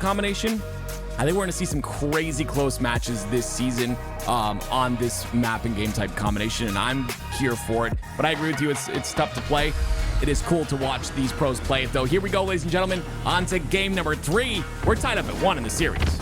combination, I think we're going to see some crazy close matches this season on this map and game type combination, and I'm here for it. But I agree with you, it's tough to play. It is cool to watch these pros play it, though. Here we go, ladies and gentlemen, on to game number 3. We're tied up at 1 in the series.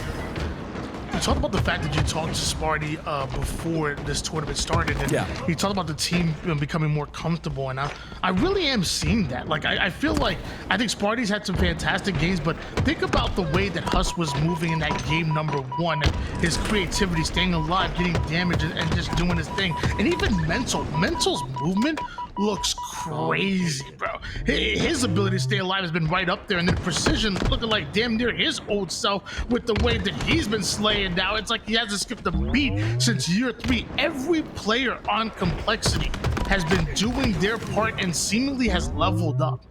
You talked about the fact that you talked to Sparty before this tournament started, and you talked about the team becoming more comfortable, and I really am seeing that. Like, I feel like, I think Sparty's had some fantastic games, but think about the way that Huss was moving in that game number 1, and his creativity, staying alive, getting damage, and just doing his thing. And even Mental's movement looks crazy, bro. His ability to stay alive has been right up there, and then precision looking like damn near his old self with the way that he's been slaying now. It's like he hasn't skipped a beat since year 3. Every player on Complexity has been doing their part and seemingly has leveled up.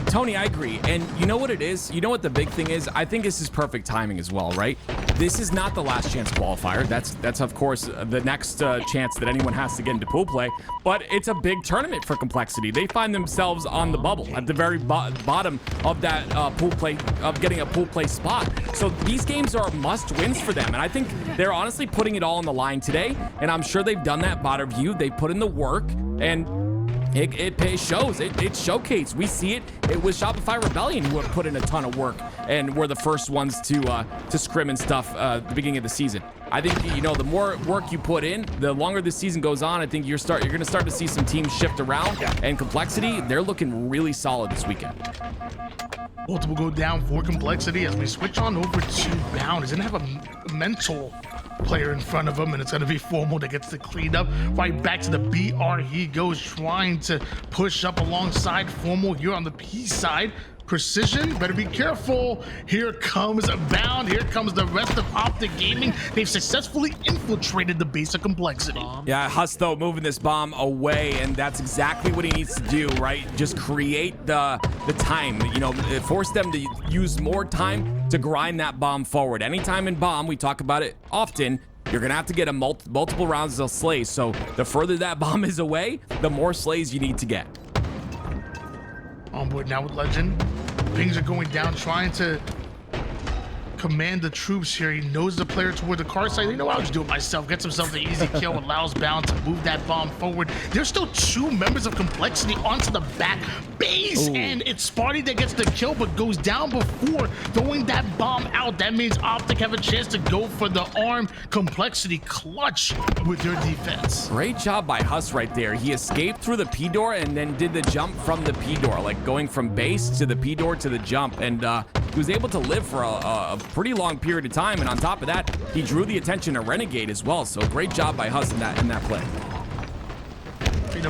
Tony, I agree. And you know what it is? You know what the big thing is? I think this is perfect timing as well, right? This is not the last chance qualifier. That's of course the next chance that anyone has to get into pool play, but it's a big tournament for Complexity. They find themselves on the bubble at the very bottom of that pool play, of getting a pool play spot. So these games are must wins for them. And I think they're honestly putting it all on the line today. And I'm sure they've done that bot review. They put in the work, and it shows. It showcased. We see it. It was Shopify Rebellion who have put in a ton of work and were the first ones to scrim and stuff at the beginning of the season. I think, you know, the more work you put in, the longer the season goes on, I think you're going to start to see some teams shift around. And Complexity, they're looking really solid this weekend. Multiple go down for Complexity as we switch on over to Bound. He's gonna have a mental player in front of him, and it's going to be Formal that gets the clean up. Right back to the BR he goes, trying to push up alongside Formal here on the P side. Precision, better be careful. Here comes Bound. Here comes the rest of OpTic Gaming. They've successfully infiltrated the base of Complexity. Yeah, Huss though moving this bomb away, and that's exactly what he needs to do, right? Just create the time, you know, force them to use more time to grind that bomb forward. Anytime in bomb, we talk about it often, you're gonna have to get a multiple rounds of slays. So the further that bomb is away, the more slays you need to get. On board now with Legend. Pings are going down, trying to command the troops here. He knows the player toward the car side. You know, I'll just do it myself. Gets himself the easy kill, allows Bound to move that bomb forward. There's still 2 members of Complexity onto the back base. Ooh. And it's Sparty that gets the kill, but goes down before throwing that bomb out. That means OpTic have a chance to go for the arm. Complexity clutch with their defense. Great job by Huss right there. He escaped through the P door and then did the jump from the P door, like going from base to the P door to the jump. And he was able to live for a pretty long period of time, and on top of that, he drew the attention of Renegade as well. So great job by Huss in that play.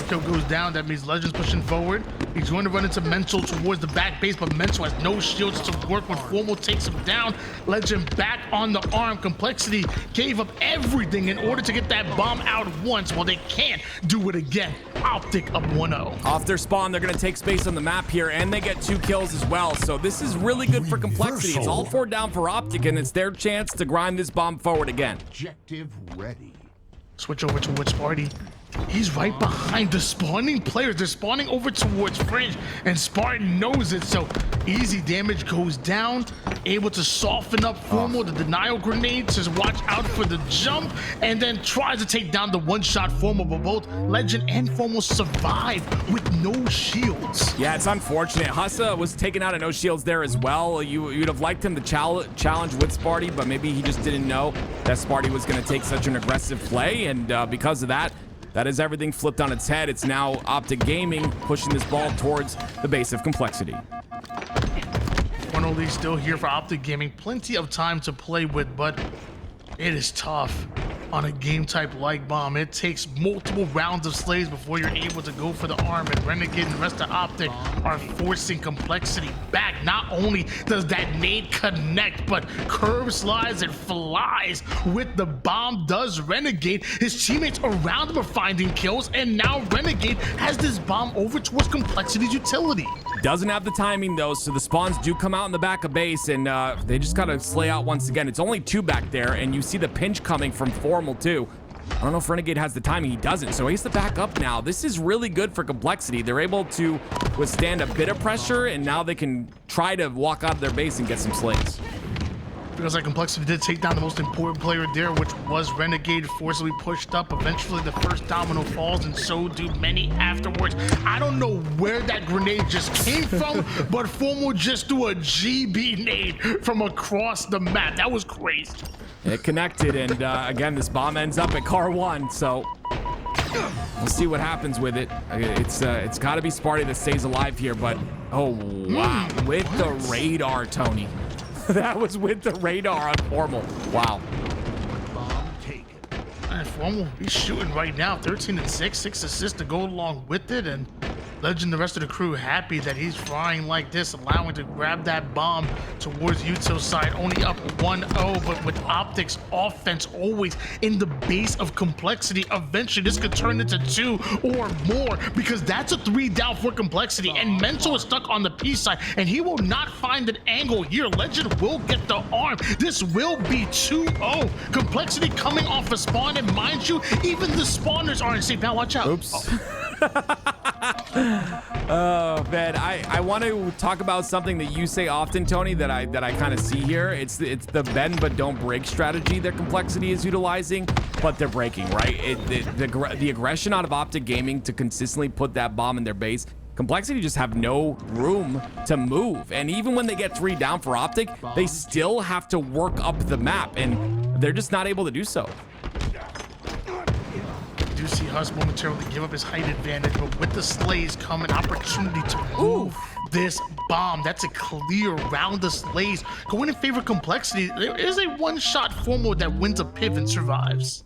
Kill goes down. That means Legend's pushing forward. He's going to run into Mental towards the back base, but Mental has no shields to work with. Formal takes him down. Legend back on the arm. Complexity gave up everything in order to get that bomb out once. Well, they can't do it again. OpTic up 1-0. Off their spawn, they're going to take space on the map here, and they get 2 kills as well. So this is really good for Complexity. It's all 4 down for OpTic, and it's their chance to grind this bomb forward again. Objective ready. Switch over towards Sparty. He's right behind the spawning players. They're spawning over towards Fringe, and Spartan knows it, so easy damage goes down. Able to soften up Formal. The denial grenade says watch out for the jump, and then tries to take down the one-shot Formal, but both Legend and Formal survive with no shields. Yeah, it's unfortunate. Hussa was taken out of no shields there as well. You'd have liked him to challenge with Sparty, but maybe he just didn't know that Sparty was going to take such an aggressive play, and because of that, that is everything flipped on its head. It's now OpTic Gaming pushing this ball towards the base of Complexity. 1-0 lead still here for OpTic Gaming. Plenty of time to play with, but it is tough on a game type like Bomb. It takes multiple rounds of slays before you're able to go for the arm, and Renegade and the rest of OpTic are forcing Complexity back. Not only does that nade connect, but curve slides and flies with the bomb does Renegade. His teammates around him are finding kills, and now Renegade has this bomb over towards Complexity's utility. Doesn't have the timing though, so the spawns do come out in the back of base, and they just gotta slay out once again. It's only 2 back there, and you see the pinch coming from Formal too. I don't know if Renegade has the timing. He doesn't, so he has to back up now. This is really good for Complexity. They're able to withstand a bit of pressure, and now they can try to walk out of their base and get some slays. Feels like Complexity did take down the most important player there, which was Renegade, forcibly pushed up. Eventually, the first domino falls, and so do many afterwards. I don't know where that grenade just came from, but Formal just threw a GB nade from across the map. That was crazy. It connected, and again, this bomb ends up at car 1, so we'll see what happens with it. It's got to be Sparty that stays alive here, but oh wow, with the radar, Tony. That was with the radar on Formal. Wow. Bomb taken. And Formal, he's shooting right now, 13 and 6 assists to go along with it, and Legend, the rest of the crew, happy that he's flying like this, allowing to grab that bomb towards Yuto's side, only up 1-0, but with OpTic's offense always in the base of Complexity, eventually this could turn into 2 or more, because that's a 3 down for Complexity, and Mental is stuck on the P side, and he will not find an angle here. Legend will get the arm. This will be 2-0. Complexity coming off a spawn, and mind you, even the spawners aren't safe. Now watch out. Oops. Oh man, I want to talk about something that you say often, Tony, that I kind of see here. It's the bend but don't break strategy that Complexity is utilizing, but they're breaking, right? The aggression out of OpTic Gaming to consistently put that bomb in their base. Complexity just have no room to move, and even when they get 3 down for OpTic, they still have to work up the map, and they're just not able to do so. Do see Huss momentarily give up his height advantage, but with the slays come an opportunity to move this bomb. That's a clear round the slays. Going in favor of Complexity, there is a one-shot Formal that wins a piv and survives.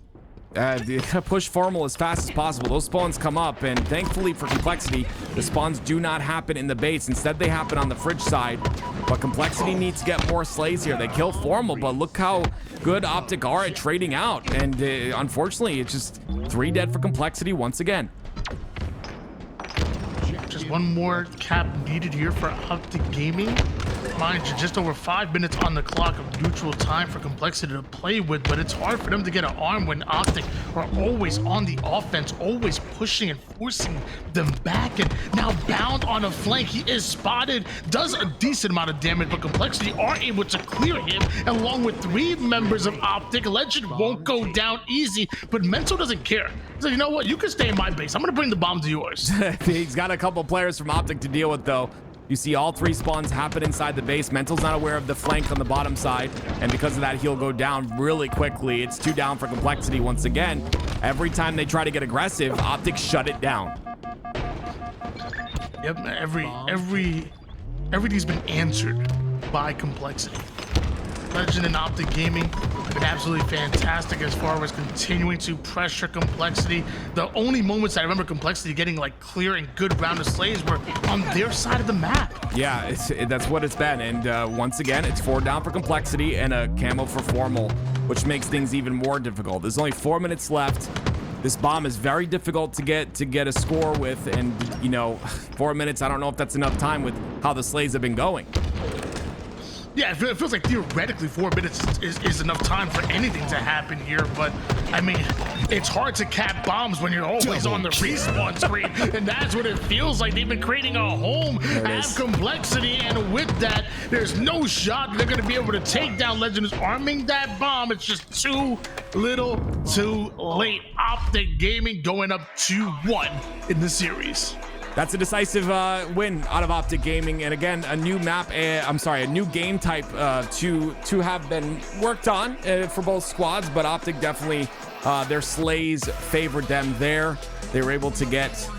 Push Formal as fast as possible. Those spawns come up, and thankfully for Complexity, the spawns do not happen in the base. Instead, they happen on the fridge side. But Complexity needs to get more slays here. They kill Formal, but look how good OpTic are at trading out. And unfortunately, it's just 3 dead for Complexity once again. Just one more cap needed here for OpTic Gaming. Mind you, just over 5 minutes on the clock of neutral time for Complexity to play with, but it's hard for them to get an arm when OpTic are always on the offense, always pushing and forcing them back, and now bound on a flank. He is spotted, does a decent amount of damage, but Complexity are able to clear him, along with 3 members of OpTic. Legend won't go down easy, but Mental doesn't care. He's like, you know what, you can stay in my base. I'm gonna bring the bomb to yours. He's got a couple players from OpTic to deal with, though. You see all 3 spawns happen inside the base. Mental's not aware of the flank on the bottom side, and because of that, he'll go down really quickly. It's 2 down for Complexity once again. Every time they try to get aggressive, OpTic shut it down. Yep, everything's been answered by Complexity. Legend and OpTic Gaming have been absolutely fantastic as far as continuing to pressure Complexity. The only moments I remember Complexity getting like clear and good round of slays were on their side of the map. Yeah, that's what it's been. And once again, it's 4 down for Complexity and a camo for Formal, which makes things even more difficult. There's only 4 minutes left. This bomb is very difficult to get a score with, and you know, 4 minutes, I don't know if that's enough time with how the slays have been going. Yeah, it feels like theoretically 4 minutes is enough time for anything to happen here, but I mean, it's hard to cap bombs when you're always on the respawn screen, and that's what it feels like. They've been creating a home at Complexity, and with that, there's no shot they're going to be able to take down Legend, who's arming that bomb. It's just too little too late. OpTic Gaming going up 2-1 in the series. That's a decisive win out of OpTic Gaming, and again, a new map. A new game type to have been worked on for both squads. But OpTic definitely, their slays favored them there. They were able to get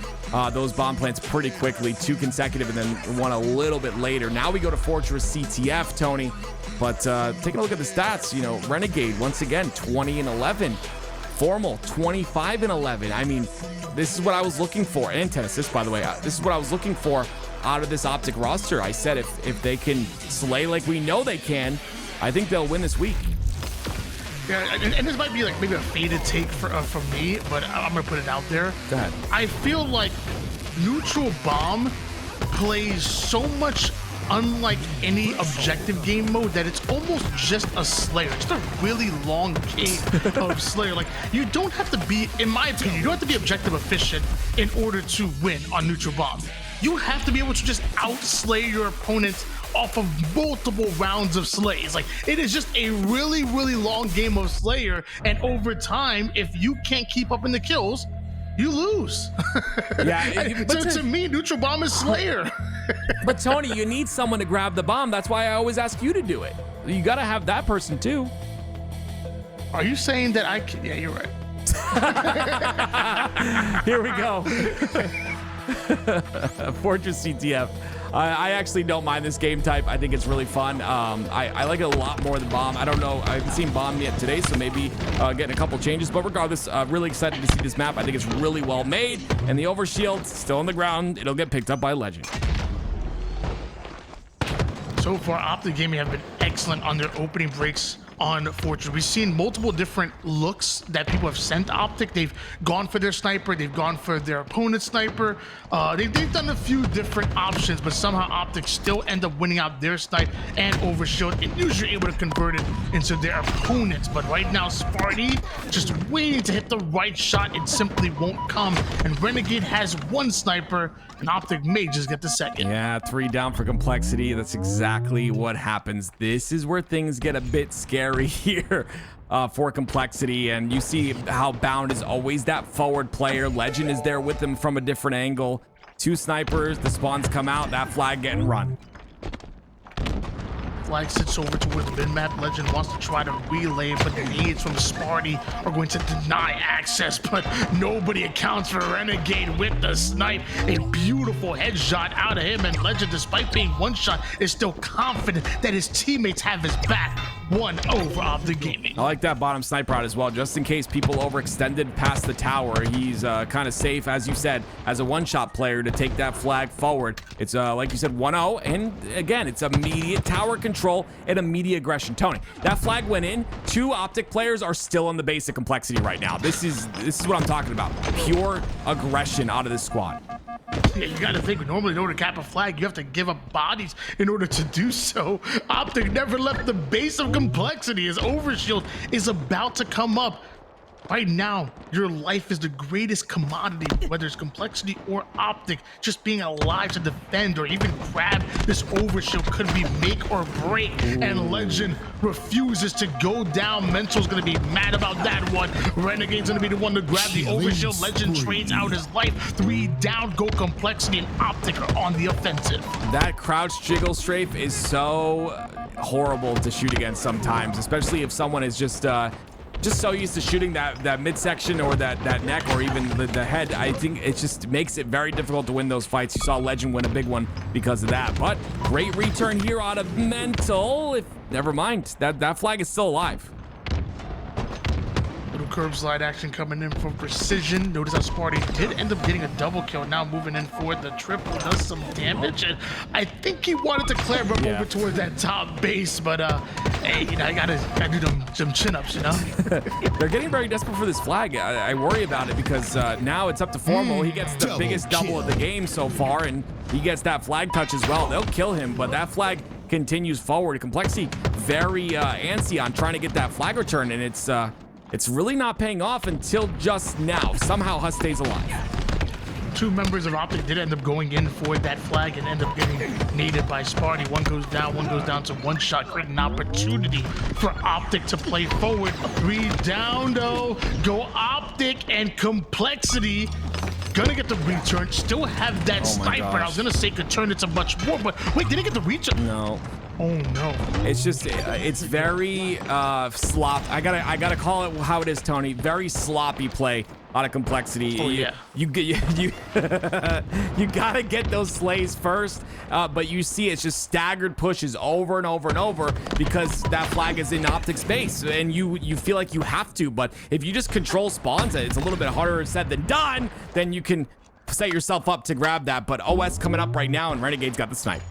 those bomb plants pretty quickly, 2 consecutive, and then 1 a little bit later. Now we go to Fortress CTF, Tony. But taking a look at the stats, you know, Renegade once again 20 and 11, Formal 25 and 11. I mean, this is what I was looking for, and 10 assists, by the way. This is what I was looking for out of this OpTic roster. I said if they can slay like we know they can, I think they'll win this week. Yeah, and this might be like maybe a faded take from me, but I'm gonna put it out there. Go ahead. I feel like Neutral Bomb plays so much unlike any objective game mode, that it's almost just a Slayer. Just a really long game of Slayer. Like, you don't have to be, in my opinion, you don't have to be objective efficient in order to win on neutral bomb. You have to be able to just outslay your opponents off of multiple rounds of slays. Like, it is just a really, really long game of Slayer, and over time, if you can't keep up in the kills, you lose. Yeah, but to me, neutral bomb is Slayer. But Tony, you need someone to grab the bomb. That's why I always ask you to do it. You got to have that person too. Are you saying that I can? Yeah, you're right. Here we go. Fortress CTF. I actually don't mind this game type. I think it's really fun. I like it a lot more than bomb. I don't know. I haven't seen bomb yet today, so maybe getting a couple changes. But regardless, really excited to see this map. I think it's really well made. And the overshield's still on the ground. It'll get picked up by Legend. So far, OpTic Gaming have been excellent on their opening breaks on Fortress. We've seen multiple different looks that people have sent OpTic. They've gone for their sniper, they've gone for their opponent's sniper. They've done a few different options, but somehow OpTic still end up winning out their snipe and overshield, and usually able to convert it into their opponents. But right now, Sparty just waiting to hit the right shot. It simply won't come. And Renegade has one sniper, and OpTic may just get the second. Yeah, 3 down for Complexity. That's exactly what happens. This is where things get a bit scary here for Complexity, and you see how Bound is always that forward player. Legend is there with him from a different angle. 2 snipers, the spawns come out, that flag getting run. Flag sits over towards the mid-map. Legend wants to try to relay, but the nades from Sparty are going to deny access, but nobody accounts for Renegade with the snipe. A beautiful headshot out of him, and Legend, despite being one shot, is still confident that his teammates have his back. 1-0 for OpTic Gaming. I like that bottom sniper out as well, just in case people overextended past the tower. He's kind of safe, as you said, as a one-shot player to take that flag forward. It's, like you said, 1-0, and again, it's immediate tower control and immediate aggression. Tony, that flag went in. 2 OpTic players are still on the base of Complexity right now. This is what I'm talking about. Pure aggression out of this squad. Yeah, you gotta think, normally in order to cap a flag, you have to give up bodies in order to do so. OpTic never left the base of Complexity. His overshield is about to come up. Right now, your life is the greatest commodity, whether it's Complexity or OpTic. Just being alive to defend or even grab this overshield could be make or break. Ooh. And Legend refuses to go down. Mental's gonna be mad about that one. Renegade's gonna be the one to grab the overshield. Legend trades out his life. 3 down, go Complexity, and OpTic are on the offensive. That crouch jiggle strafe is so horrible to shoot against sometimes, especially if someone is just so used to shooting that midsection or that neck or even the head. I think it just makes it very difficult to win those fights. You saw Legend win a big one because of that. But great return here out of Mental. Never mind, that flag is still alive. Little curb slide action coming in from Precision. Notice how Sparty did end up getting a double kill. Now moving in for the triple, does some damage, and I think he wanted to clear up over towards that top base, but hey, you know, I gotta do them chin-ups, you know? They're getting very desperate for this flag. I worry about it because now it's up to Formal. He gets the biggest double of the game so far, and he gets that flag touch as well. They'll kill him, but that flag continues forward. Complexity very antsy on trying to get that flag return, and it's really not paying off until just now. Somehow Huss stays alive. 2 members of OpTic did end up going in for that flag and end up getting naded by Sparty. One goes down to one shot, creating an opportunity for OpTic to play forward. 3 down though, go OpTic, and Complexity gonna get the return. Still have that sniper. I was gonna say could turn into much more, but wait, didn't get the reach? No. Oh no. It's just, it's very slop. I gotta call it how it is, Tony. Very sloppy play out of Complexity. Oh yeah. You gotta get those slays first, but you see it's just staggered pushes over and over and over because that flag is in OpTic space, and you feel like you have to. But if you just control spawns, it's a little bit harder said than done. Then you can set yourself up to grab that. But OS coming up right now, and Renegade's got the snipe.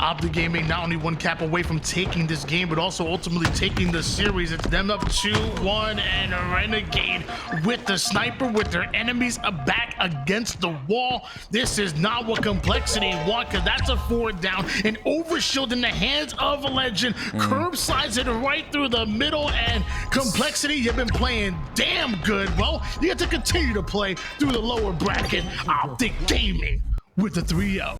OpTic Gaming not only one cap away from taking this game, but also ultimately taking the series. It's them up 2-1, and Renegade with the sniper, with their enemies back against the wall. This is not what Complexity want, because that's a 4 down. An overshield in the hands of a legend. Curb slides it right through the middle, and Complexity, you've been playing damn good. Well, you have to continue to play through the lower bracket. OpTic Gaming with the 3-0.